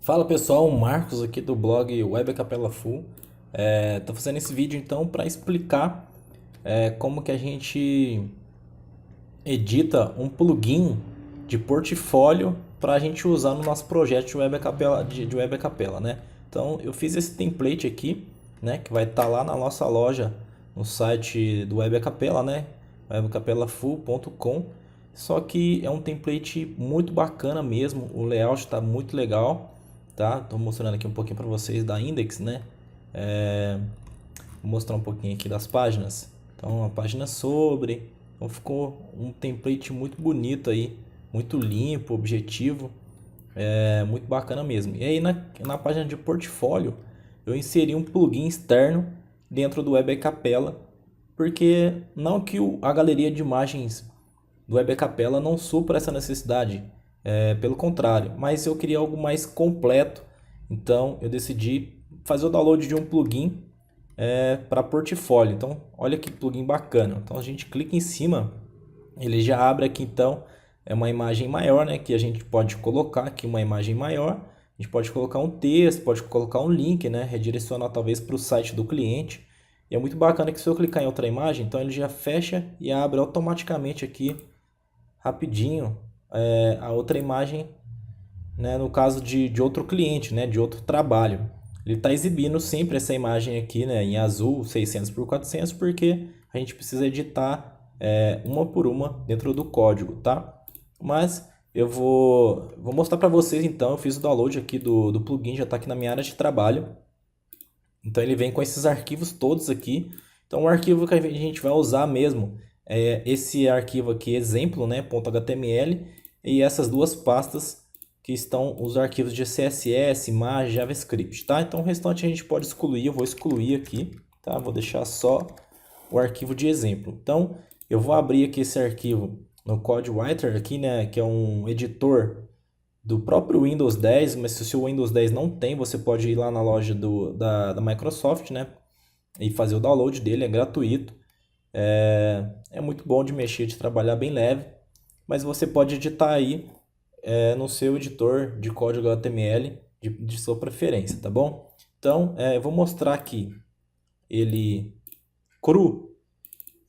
Fala pessoal, o Marcos aqui do blog Web Capella Full. Tô fazendo esse vídeo então para explicar como que a gente edita um plugin de portfólio para a gente usar no nosso projeto de Web Capella, né? Então eu fiz esse template aqui, né, que vai estar lá na nossa loja no site do Web Capella, né? webcapellafull.com. Só que é um template muito bacana mesmo, o layout está muito legal, tá? Tô mostrando aqui um pouquinho para vocês da index, né? Vou mostrar um pouquinho aqui das páginas. Então, uma página sobre. Então, ficou um template muito bonito aí, muito limpo, objetivo, muito bacana mesmo. E aí, na página de portfólio, eu inseri um plugin externo dentro do Web Capella, porque não que a galeria de imagens do Web Capella não supra essa necessidade, pelo contrário, mas eu queria algo mais completo, então eu decidi fazer o download de um plugin para portfólio. Então, olha que plugin bacana. Então, a gente clica em cima, ele já abre aqui então uma imagem maior, né, que a gente pode colocar aqui uma imagem maior. A gente pode colocar um texto, pode colocar um link, né, redirecionar talvez para o site do cliente. E é muito bacana que se eu clicar em outra imagem, então ele já fecha e abre automaticamente aqui rapidinho a outra imagem, né, no caso de outro cliente, né, de outro trabalho. Ele está exibindo sempre essa imagem aqui, né, em azul 600 por 400 porque a gente precisa editar uma por uma dentro do código, tá? Mas eu vou mostrar para vocês então. Eu fiz o download aqui do plugin, já está aqui na minha área de trabalho. Então ele vem com esses arquivos todos aqui. Então o arquivo que a gente vai usar mesmo é esse arquivo aqui, exemplo, né, .html, e essas duas pastas que estão os arquivos de CSS, imagem, JavaScript, tá? Então o restante a gente pode excluir, eu vou excluir aqui, tá? Vou deixar só o arquivo de exemplo. Então eu vou abrir aqui esse arquivo no CodeWriter aqui, né, que é um editor do próprio Windows 10, mas se o seu Windows 10 não tem, você pode ir lá na loja da Microsoft, né, e fazer o download dele, é gratuito. É muito bom de mexer, de trabalhar bem leve, mas você pode editar aí no seu editor de código HTML de sua preferência, tá bom? Então, eu vou mostrar aqui ele cru,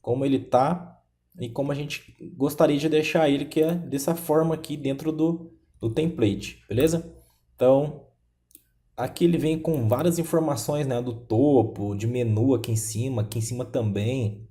como ele tá e como a gente gostaria de deixar ele, que é dessa forma aqui dentro do template, beleza? Então, aqui ele vem com várias informações, né, do topo, de menu aqui em cima também,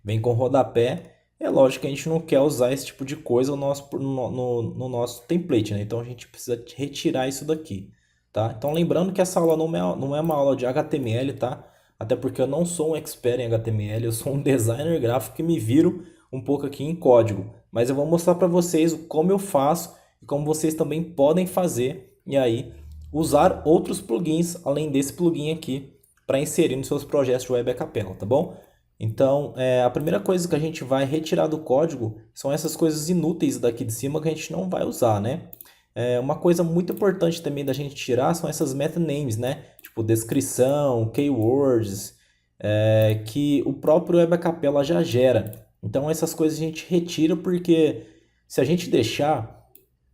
vem com rodapé. É lógico que a gente não quer usar esse tipo de coisa no nosso template, né? Então a gente precisa retirar isso daqui, tá? Então lembrando que essa aula não é uma aula de HTML, tá? Até porque eu não sou um expert em HTML, eu sou um designer gráfico que me viro um pouco aqui em código. Mas eu vou mostrar para vocês como eu faço e como vocês também podem fazer e aí usar outros plugins além desse plugin aqui para inserir nos seus projetos de Web a Capella, tá bom? Então, a primeira coisa que a gente vai retirar do código são essas coisas inúteis daqui de cima que a gente não vai usar, né? Uma coisa muito importante também da gente tirar são essas metanames, né? Tipo descrição, keywords, que o próprio Web Capella já gera. Então, essas coisas a gente retira porque se a gente deixar,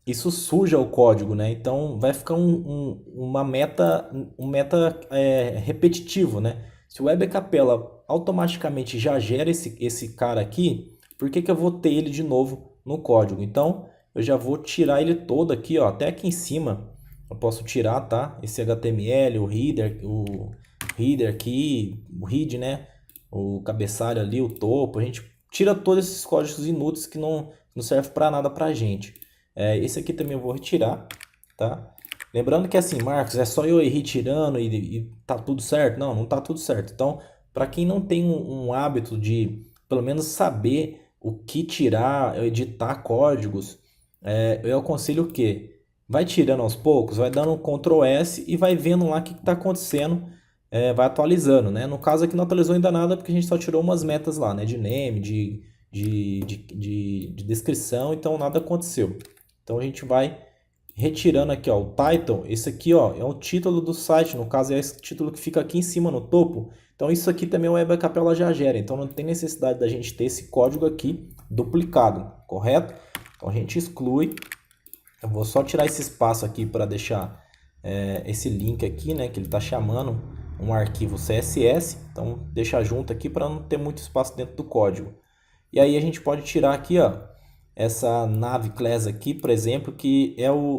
isso suja o código, né? Então vai ficar um meta repetitivo, né? Se o Web Capella automaticamente já gera esse cara aqui, por que que eu vou ter ele de novo no código? Então eu já vou tirar ele todo aqui, ó, até aqui em cima. Eu posso tirar, tá? Esse HTML, o header aqui, o head, né? O cabeçalho ali, o topo. A gente tira todos esses códigos inúteis que não servem para nada pra gente. Esse aqui também eu vou retirar, tá? Lembrando que assim, Marcos, é só eu ir retirando e tá tudo certo? Não, não tá tudo certo. Então, para quem não tem um hábito de pelo menos saber o que tirar, editar códigos, eu aconselho o quê? Vai tirando aos poucos, vai dando um Ctrl S e vai vendo lá o que está acontecendo, vai atualizando, né? No caso aqui não atualizou ainda nada porque a gente só tirou umas metas lá, né? De name, de descrição, então nada aconteceu. Então a gente vai retirando aqui, ó, o title. Esse aqui, ó, é o título do site, no caso é esse título que fica aqui em cima no topo. Então isso aqui também o Web Capella já gera, então não tem necessidade da gente ter esse código aqui duplicado, correto? Então a gente exclui. Eu vou só tirar esse espaço aqui para deixar esse link aqui, né, que ele está chamando um arquivo CSS. Então deixa junto aqui para não ter muito espaço dentro do código. E aí a gente pode tirar aqui, ó, essa nave class aqui, por exemplo, que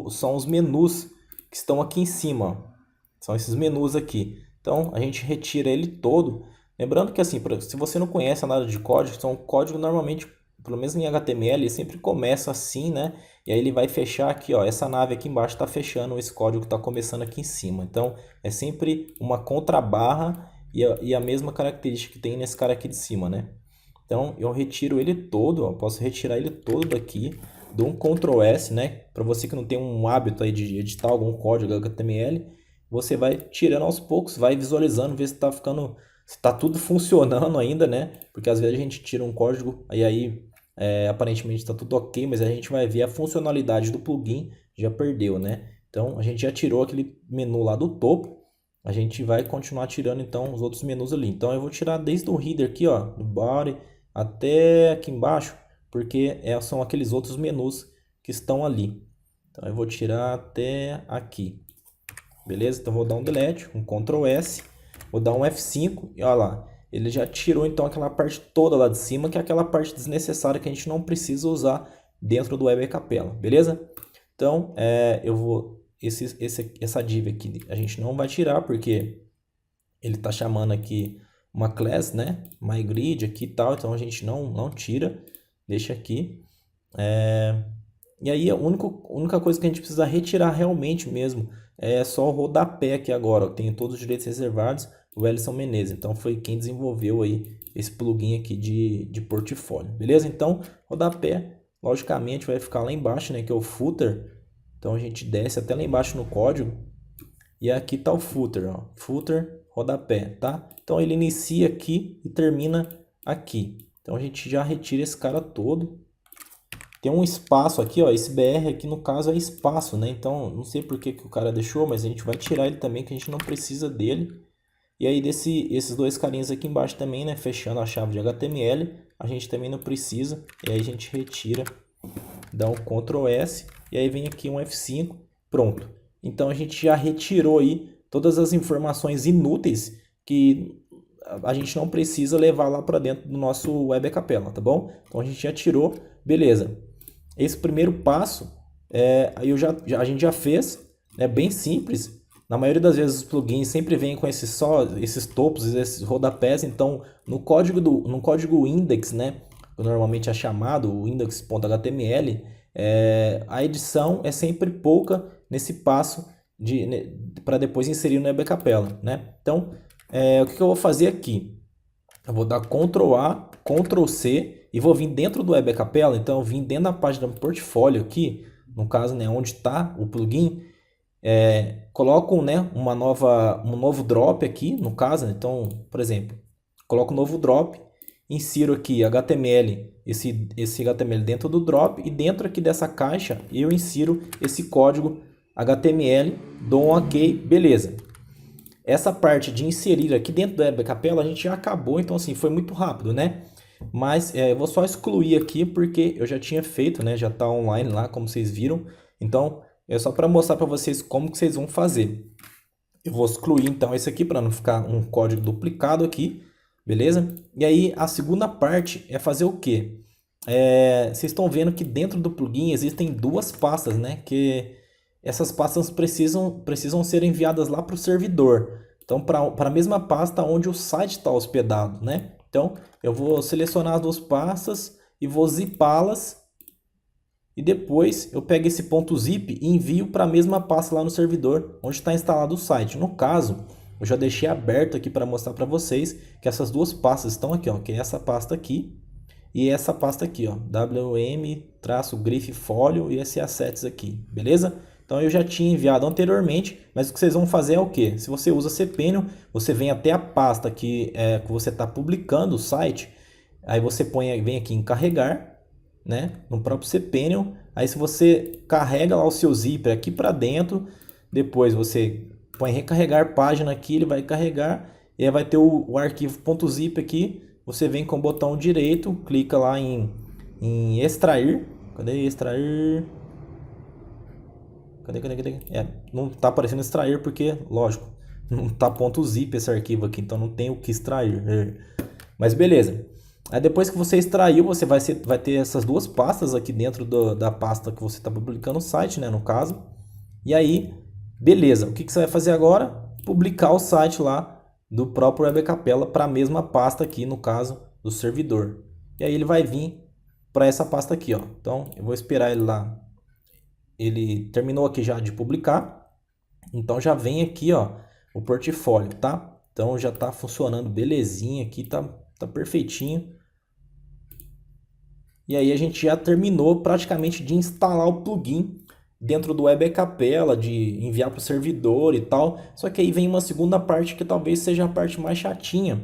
são os menus que estão aqui em cima, ó. São esses menus aqui. Então a gente retira ele todo. Lembrando que assim, se você não conhece nada de código, então o código normalmente, pelo menos em HTML, ele sempre começa assim, né? E aí ele vai fechar aqui, ó, essa nave aqui embaixo está fechando esse código que está começando aqui em cima. Então é sempre uma contrabarra e a mesma característica que tem nesse cara aqui de cima, né? Então eu retiro ele todo, ó, posso retirar ele todo daqui, dou um Ctrl S, né? Para você que não tem um hábito aí de editar algum código HTML, você vai tirando aos poucos, vai visualizando, ver se está ficando, se está tudo funcionando ainda, né? Porque às vezes a gente tira um código e aí aparentemente está tudo ok, mas a gente vai ver a funcionalidade do plugin já perdeu, né? Então a gente já tirou aquele menu lá do topo, a gente vai continuar tirando então os outros menus ali. Então eu vou tirar desde o header aqui, ó, do body até aqui embaixo, porque são aqueles outros menus que estão ali. Então eu vou tirar até aqui. Beleza? Então vou dar um delete, um Ctrl S, vou dar um F5 e olha lá, ele já tirou então aquela parte toda lá de cima, que é aquela parte desnecessária que a gente não precisa usar dentro do Web Capella, beleza? Então eu vou essa div aqui a gente não vai tirar porque ele está chamando aqui uma class, né? MyGrid aqui e tal, então a gente não tira, deixa aqui. E aí a única coisa que a gente precisa retirar realmente mesmo é só o rodapé aqui agora, ó, tem todos os direitos reservados, o Ellison Menezes, então foi quem desenvolveu aí esse plugin aqui de portfólio, beleza? Então rodapé, logicamente vai ficar lá embaixo, né, que é o footer, então a gente desce até lá embaixo no código, e aqui está o footer, ó, footer, rodapé, tá? Então ele inicia aqui e termina aqui, então a gente já retira esse cara todo. Tem um espaço aqui, ó, esse BR aqui no caso é espaço, né? Então, não sei por que o cara deixou, mas a gente vai tirar ele também, que a gente não precisa dele. E aí esses dois carinhas aqui embaixo também, né? Fechando a chave de HTML, a gente também não precisa. E aí a gente retira, dá um Ctrl S, e aí vem aqui um F5, pronto. Então a gente já retirou aí todas as informações inúteis que a gente não precisa levar lá para dentro do nosso Web Capella, tá bom? Então a gente já tirou, beleza. Esse primeiro passo a gente já fez, é bem simples. Na maioria das vezes os plugins sempre vêm com esses topos, esses rodapés. Então no código index, né, que normalmente é chamado o index.html, a edição é sempre pouca nesse passo para depois inserir no Web Capella, né? Então o que eu vou fazer aqui? Eu vou dar Ctrl A, Ctrl C e vou vir dentro do Web Capella. Então eu vim dentro da página do portfólio aqui, no caso, né, onde está o plugin, coloco, né, um novo drop aqui, no caso. Então, por exemplo, coloco um novo drop, insiro aqui HTML, esse HTML dentro do drop, e dentro aqui dessa caixa eu insiro esse código HTML, dou um OK, beleza. Essa parte de inserir aqui dentro do Web Capella a gente já acabou, então assim, foi muito rápido, né? Mas eu vou só excluir aqui porque eu já tinha feito, né? Já está online lá, como vocês viram. Então, é só para mostrar para vocês como que vocês vão fazer. Eu vou excluir então esse aqui para não ficar um código duplicado aqui, beleza? E aí a segunda parte é fazer o quê? Vocês estão vendo que dentro do plugin existem duas pastas, né? Que essas pastas precisam ser enviadas lá para o servidor. Então, para a mesma pasta onde o site está hospedado, né? Então, eu vou selecionar as duas pastas e vou zipá-las. E depois eu pego esse ponto .zip e envio para a mesma pasta lá no servidor onde está instalado o site. No caso, eu já deixei aberto aqui para mostrar para vocês que essas duas pastas estão aqui, ó, que é essa pasta aqui e essa pasta aqui, ó, wm-grifefolio e esse assets aqui, beleza? Então eu já tinha enviado anteriormente, mas o que vocês vão fazer é o que? Se você usa cPanel, você vem até a pasta que você está publicando o site, aí você vem aqui em carregar, né, no próprio cPanel, aí se você carrega lá o seu zíper aqui para dentro, depois você põe recarregar página aqui, ele vai carregar, e aí vai ter o arquivo .zip aqui, você vem com o botão direito, clica lá em extrair, cadê extrair? Cadê? Não tá aparecendo extrair porque, lógico, não tá .zip esse arquivo aqui, então não tem o que extrair. Mas beleza. Aí depois que você extraiu, você vai ter essas duas pastas aqui dentro da pasta que você está publicando o site, né, no caso. E aí, beleza. O que você vai fazer agora? Publicar o site lá do próprio Web Capella para a mesma pasta aqui, no caso, do servidor. E aí ele vai vir para essa pasta aqui, ó. Então, eu vou esperar ele lá. Ele terminou aqui já de publicar. Então, já vem aqui, ó, o portfólio, tá? Então, já está funcionando belezinha aqui, tá perfeitinho. E aí a gente já terminou praticamente de instalar o plugin dentro do Web Capella, de enviar para o servidor e tal. Só que aí vem uma segunda parte que talvez seja a parte mais chatinha,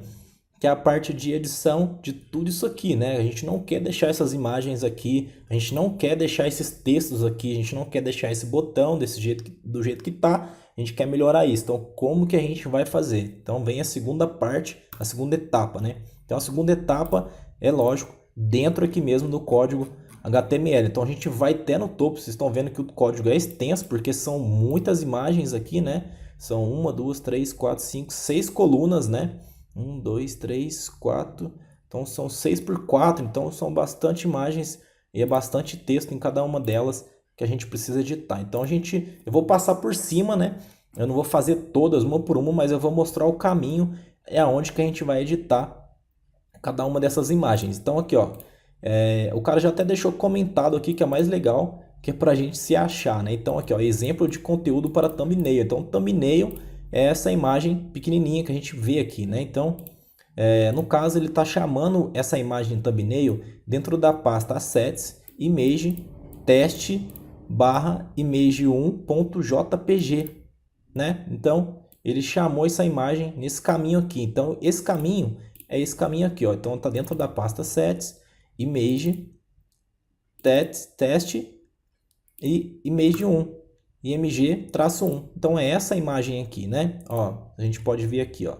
que é a parte de edição de tudo isso aqui, né? A gente não quer deixar essas imagens aqui, a gente não quer deixar esses textos aqui, a gente não quer deixar esse botão do jeito que tá, a gente quer melhorar isso. Então, como que a gente vai fazer? Então, vem a segunda parte, a segunda etapa, né? Então, a segunda etapa é lógico, dentro aqui mesmo do código HTML. Então, a gente vai até no topo, vocês estão vendo que o código é extenso, porque são muitas imagens aqui, né? São 1, 2, 3, 4, 5, 6 colunas, né? 1, 2, 3, 4. Então são 6 por 4. Então são bastante imagens e é bastante texto em cada uma delas que a gente precisa editar. Então eu vou passar por cima, né? Eu não vou fazer todas uma por uma, mas eu vou mostrar o caminho aonde que a gente vai editar cada uma dessas imagens. Então aqui, ó, o cara já até deixou comentado aqui que é mais legal, que é para a gente se achar, né? Então aqui, ó, exemplo de conteúdo para thumbnail. Então thumbnail é essa imagem pequenininha que a gente vê aqui, né? Então, no caso, ele está chamando essa imagem thumbnail dentro da pasta assets image test barra image1.jpg, né? Então, ele chamou essa imagem nesse caminho aqui. Então, esse caminho é esse caminho aqui, ó. Então, está dentro da pasta assets image test e image1. img-1. Então é essa imagem aqui, né? Ó, a gente pode ver aqui, ó.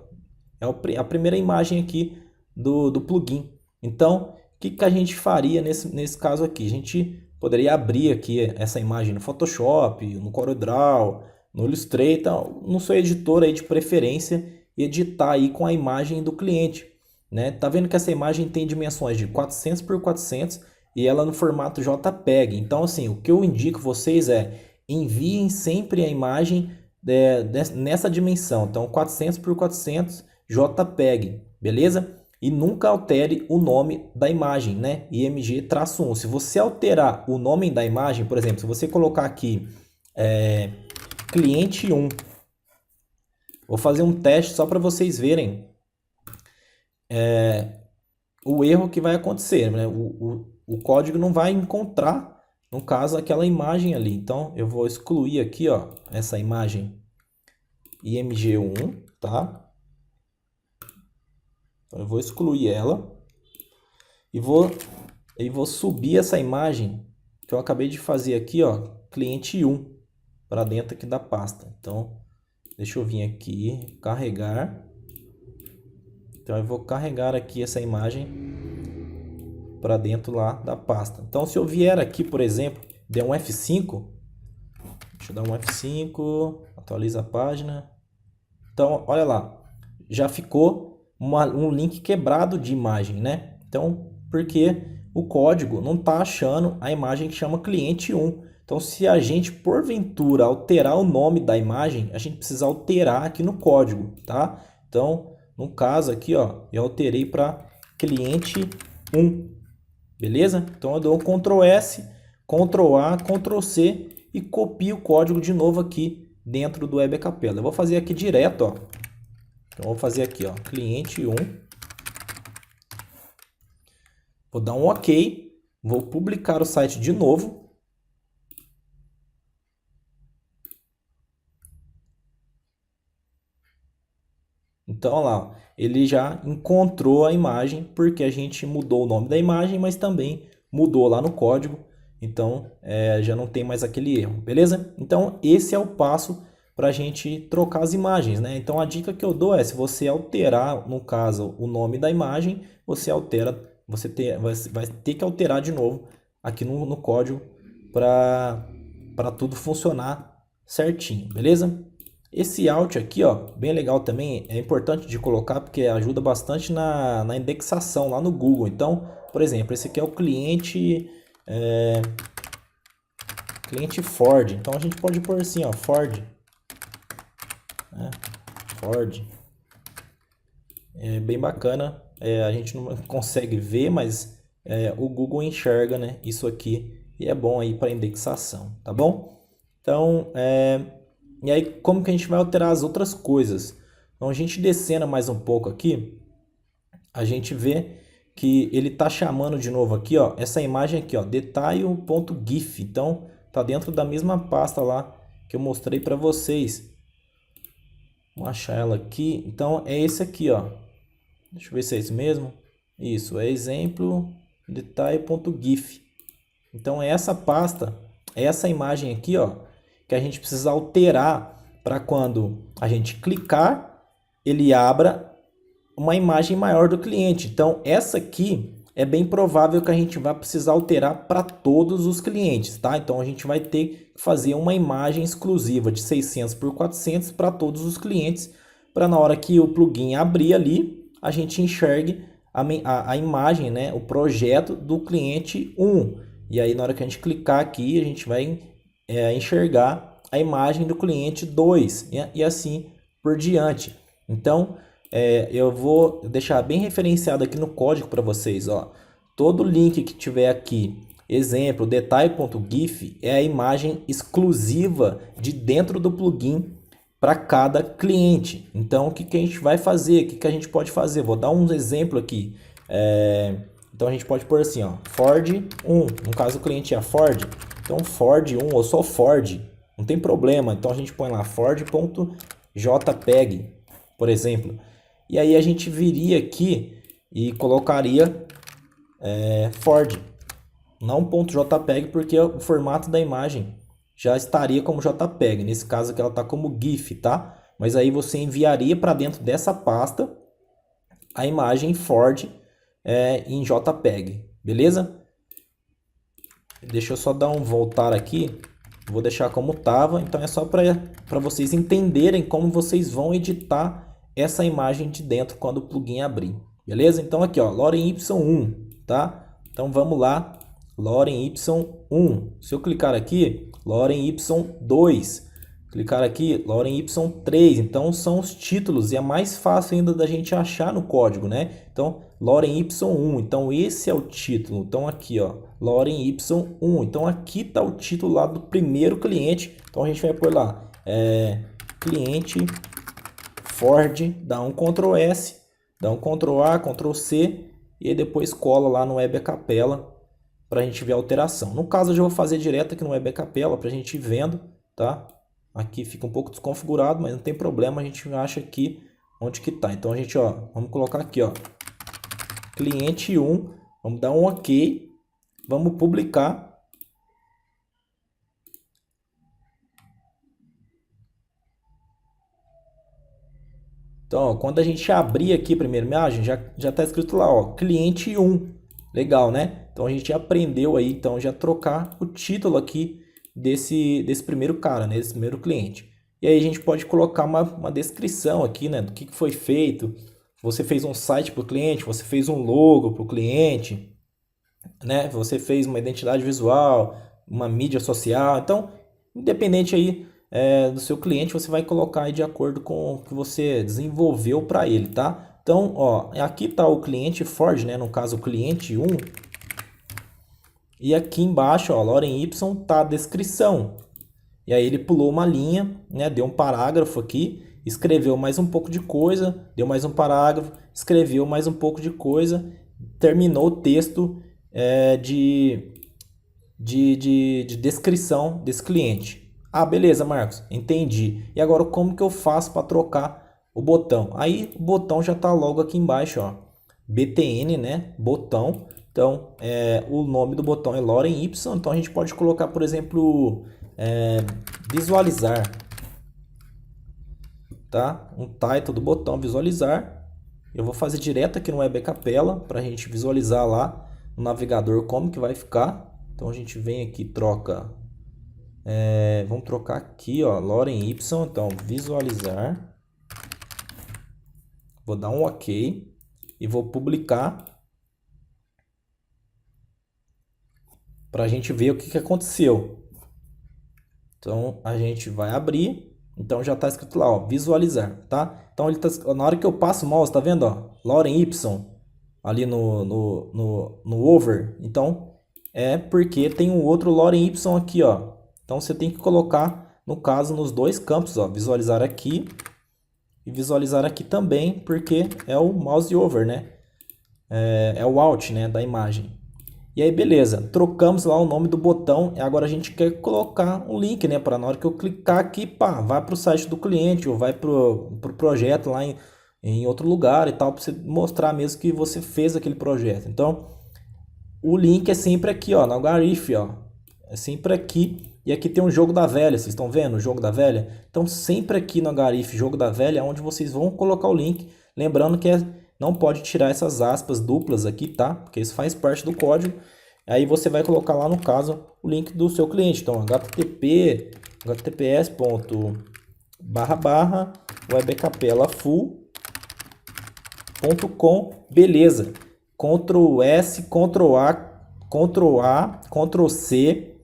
É a primeira imagem aqui do plugin. Então, o que a gente faria nesse caso aqui? A gente poderia abrir aqui essa imagem no Photoshop, no CorelDRAW, no Illustrator, no seu editor aí de preferência, e editar aí com a imagem do cliente, né? Tá vendo que essa imagem tem dimensões de 400 por 400 e ela no formato JPEG. Então, assim, o que eu indico vocês enviem sempre a imagem nessa dimensão. Então, 400 por 400 JPEG, beleza? E nunca altere o nome da imagem, né? IMG-1. Se você alterar o nome da imagem, por exemplo, se você colocar aqui cliente 1, vou fazer um teste só para vocês verem o erro que vai acontecer, né? O código não vai encontrar, no caso, aquela imagem ali. Então, eu vou excluir aqui, ó, essa imagem img1, tá? Então, eu vou excluir ela e vou subir essa imagem que eu acabei de fazer aqui, ó, cliente 1, para dentro aqui da pasta. Então, deixa eu vir aqui, carregar. Então, eu vou carregar aqui essa imagem para dentro lá da pasta. Então, se eu vier aqui, por exemplo, der um F5, deixa eu dar um F5, atualiza a página. Então, olha lá, já ficou um link quebrado de imagem, né? Então, porque o código não está achando a imagem que chama cliente 1. Então, se a gente, porventura, alterar o nome da imagem, a gente precisa alterar aqui no código, tá? Então, no caso aqui, ó, eu alterei para cliente 1. Beleza? Então eu dou um Ctrl S, Ctrl A, Ctrl C e copio o código de novo aqui dentro do Web Capella. Eu vou fazer aqui direto, ó. Então eu vou fazer aqui, ó, cliente 1. Vou dar um OK, vou publicar o site de novo. Então, olha lá, ele já encontrou a imagem, porque a gente mudou o nome da imagem, mas também mudou lá no código. Então, já não tem mais aquele erro, beleza? Então, esse é o passo para a gente trocar as imagens, né? Então, a dica que eu dou é, se você alterar, no caso, o nome da imagem, você vai ter que alterar de novo aqui no código para tudo funcionar certinho, beleza? Esse Alt aqui, ó, bem legal também, é importante de colocar porque ajuda bastante na indexação lá no Google. Então, por exemplo, esse aqui é o cliente, cliente Ford. Então a gente pode pôr assim, ó, Ford, né? Ford. É bem bacana, a gente não consegue ver, mas o Google enxerga, né, isso aqui e é bom aí para indexação, tá bom? Então, e aí como que a gente vai alterar as outras coisas? Então a gente descendo mais um pouco aqui, a gente vê que ele tá chamando de novo aqui, ó, essa imagem aqui, ó, detail.gif. Então tá dentro da mesma pasta lá que eu mostrei para vocês. Vamos achar ela aqui. Então é esse aqui, ó. Deixa eu ver se é isso mesmo. Isso, é exemplo detail.gif. Então é essa pasta, é essa imagem aqui, ó, que a gente precisa alterar para quando a gente clicar, ele abra uma imagem maior do cliente. Então essa aqui é bem provável que a gente vai precisar alterar para todos os clientes, tá? Então a gente vai ter que fazer uma imagem exclusiva de 600 por 400 para todos os clientes, para na hora que o plugin abrir ali, a gente enxergue a imagem, né, o projeto do cliente 1. E aí na hora que a gente clicar aqui, a gente vai enxergar a imagem do cliente 2 e assim por diante. Então, eu vou deixar bem referenciado aqui no código para vocês, ó. Todo link que tiver aqui, exemplo, detail.gif, é a imagem exclusiva de dentro do plugin para cada cliente. Então, o que a gente vai fazer? O que a gente pode fazer? Vou dar um exemplo aqui. Então, a gente pode pôr assim, ó, Ford 1. No caso, o cliente é a Ford. Então, Ford 1 ou só Ford, não tem problema. Então, a gente põe lá Ford.jpg, por exemplo. E aí, a gente viria aqui e colocaria Ford. Não .jpg, porque o formato da imagem já estaria como JPEG. Nesse caso aqui ela está como GIF, tá? Mas aí você enviaria para dentro dessa pasta a imagem Ford em JPEG, beleza? Deixa eu só dar um voltar aqui. Vou deixar como estava. Então é só para vocês entenderem como vocês vão editar essa imagem de dentro quando o plugin abrir, beleza? Então aqui, ó, Lorem Y1, tá? Então vamos lá, Lorem Y1. Se eu clicar aqui, Lorem Y2, clicar aqui, Lorem Y3. Então são os títulos e é mais fácil ainda da gente achar no código, né? Então Lorem Y1, então esse é o título. Então aqui, ó, Lorem Y1. Então aqui tá o título lá do primeiro cliente. Então a gente vai pôr lá, cliente Ford, dá um Ctrl S, dá um Ctrl A, Ctrl C e aí depois cola lá no Web Capella para a gente ver a alteração. No caso, eu já vou fazer direto aqui no Web Capella para a gente ir vendo, tá? Aqui fica um pouco desconfigurado, mas não tem problema, a gente acha aqui onde que tá. Então a gente, ó, vamos colocar aqui, ó, cliente 1, vamos dar um OK, vamos publicar. Então, ó, quando a gente abrir aqui a primeira imagem, já está escrito lá, ó, cliente 1. Legal, né? Então a gente aprendeu aí, então, já trocar o título aqui desse primeiro cara, né? Desse primeiro cliente. E aí a gente pode colocar uma descrição aqui, né? Do que foi feito. Você fez um site para o cliente, você fez um logo para o cliente, né? Você fez uma identidade visual, uma mídia social. Então, independente aí do seu cliente, você vai colocar aí de acordo com o que você desenvolveu para ele, tá? Então, ó, aqui está o cliente Ford, né? No caso, o cliente 1. E aqui embaixo, ó, Lorem Y, tá a descrição. E aí ele pulou uma linha, né? Deu um parágrafo aqui, escreveu mais um pouco de coisa, deu mais um parágrafo, escreveu mais um pouco de coisa, terminou o texto de descrição desse cliente. Ah, beleza, Marcos, entendi. E agora como que eu faço para trocar o botão? Aí o botão já está logo aqui embaixo, ó. BTN, né? Botão. Então, o nome do botão é Lorem Y. Então a gente pode colocar, por exemplo, visualizar, tá? Um title do botão visualizar. Eu vou fazer direto aqui no Web Capella para a gente visualizar lá no navegador como que vai ficar. Então a gente vem aqui, troca Vamos trocar aqui, ó, Lorem Y, então visualizar. Vou dar um OK e vou publicar para a gente ver o que aconteceu. Então a gente vai abrir, então já está escrito lá, ó, visualizar, tá? Então ele tá, na hora que eu passo o mouse, tá vendo, ó, Lorem Y ali no over, então é porque tem um outro Lorem Y aqui, ó. Então você tem que colocar, no caso, nos dois campos, ó, visualizar aqui e visualizar aqui também, porque é o mouse over, né? É o Alt, né, da imagem. E aí, beleza, trocamos lá o nome do botão e agora a gente quer colocar um link, né, para na hora que eu clicar aqui, pá, vai para o site do cliente ou vai para o projeto lá em outro lugar e tal, para você mostrar mesmo que você fez aquele projeto. Então, o link é sempre aqui, ó, no Algarif, ó, é sempre aqui. E aqui tem um jogo da velha, vocês estão vendo o jogo da velha? Então, sempre aqui no Algarif, jogo da velha, é onde vocês vão colocar o link. Lembrando que não pode tirar essas aspas duplas aqui, tá? Porque isso faz parte do código. Aí você vai colocar lá, no caso, o link do seu cliente. Então, https://webcapelafull.com, beleza. Ctrl S, Ctrl A, Ctrl A, Ctrl C,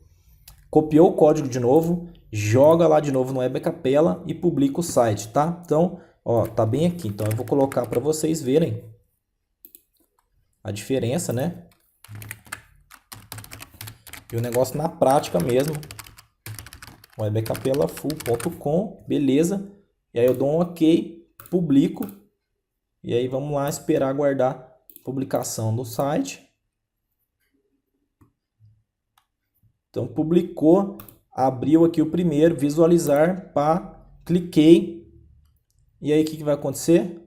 copiou o código de novo, joga lá de novo no Webcapela e publica o site, tá? Então, ó, tá bem aqui. Então eu vou colocar para vocês verem a diferença, né? E o negócio na prática mesmo. Webcapelafull.com, beleza? E aí eu dou um OK, publico. E aí vamos lá esperar aguardar a publicação no site. Então publicou, abriu aqui o primeiro, visualizar, pá, cliquei. E aí o que vai acontecer?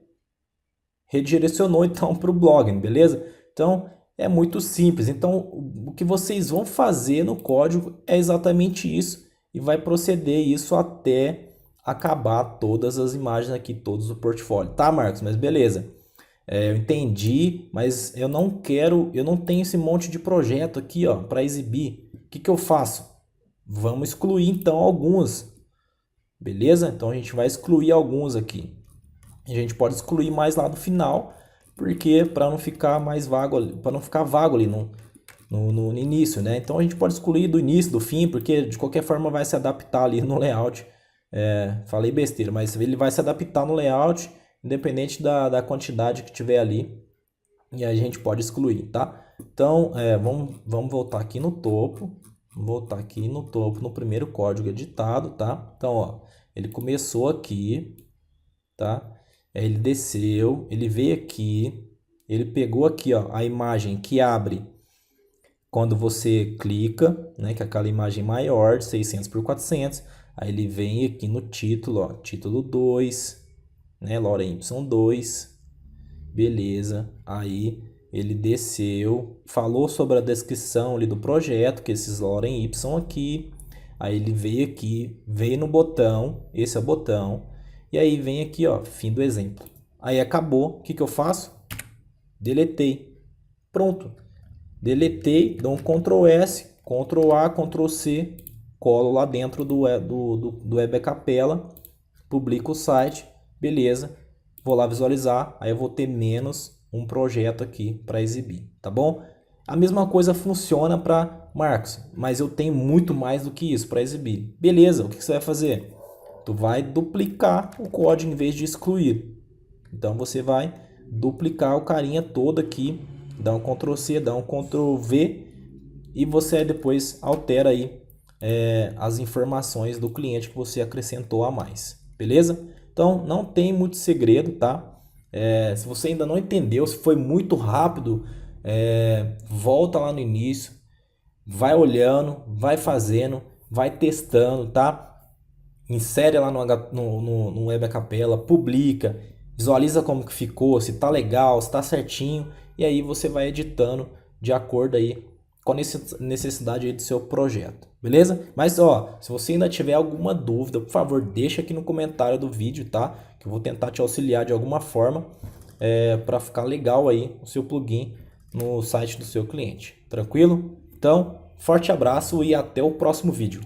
Redirecionou então para o blog, beleza? Então é muito simples. Então o que vocês vão fazer no código é exatamente isso. E vai proceder isso até acabar todas as imagens aqui, todos o portfólio. Tá, Marcos? Mas beleza. Eu entendi, mas eu não tenho esse monte de projeto aqui, ó, para exibir. O que eu faço? Vamos excluir então alguns, beleza? Então a gente vai excluir alguns aqui. A gente pode excluir mais lá no final, porque para não ficar mais vago, para não ficar vago ali no início, né? Então a gente pode excluir do início, do fim, porque de qualquer forma vai se adaptar ali no layout. Falei besteira, mas ele vai se adaptar no layout, independente da quantidade que tiver ali, e a gente pode excluir, tá? Então, vamos voltar aqui no topo, no primeiro código editado, tá? Então, ó, ele começou aqui, tá? Aí ele desceu, ele veio aqui, ele pegou aqui, ó, a imagem que abre quando você clica, né? Que é aquela imagem maior, de 600 por 400. Aí ele vem aqui no título, ó, título 2, né? Lorem Y2, beleza. Aí ele desceu, falou sobre a descrição ali do projeto, que esses Lorem Y aqui. Aí ele veio aqui, veio no botão, esse é o botão. E aí vem aqui, ó, fim do exemplo. Aí acabou, o que eu faço? Deletei. Pronto. Deletei, dou um Ctrl S, Ctrl A, Ctrl C, colo lá dentro do Webcapela, publico o site, beleza. Vou lá visualizar, aí eu vou ter menos um projeto aqui para exibir, tá bom? A mesma coisa funciona para Marcos, mas eu tenho muito mais do que isso para exibir. Beleza, o que você vai fazer? Tu vai duplicar o código em vez de excluir. Então você vai duplicar o carinha todo aqui, dá um Ctrl C, dá um Ctrl V e você depois altera aí as informações do cliente que você acrescentou a mais, beleza? Então não tem muito segredo, tá? Se você ainda não entendeu, se foi muito rápido, volta lá no início, vai olhando, vai fazendo, vai testando, tá? Insere lá no Webcapela, publica, visualiza como que ficou, se tá legal, se tá certinho, e aí você vai editando de acordo aí com a necessidade aí do seu projeto, beleza? Mas ó, se você ainda tiver alguma dúvida, por favor, deixa aqui no comentário do vídeo, tá? Que eu vou tentar te auxiliar de alguma forma para ficar legal aí o seu plugin no site do seu cliente, tranquilo? Então, forte abraço e até o próximo vídeo.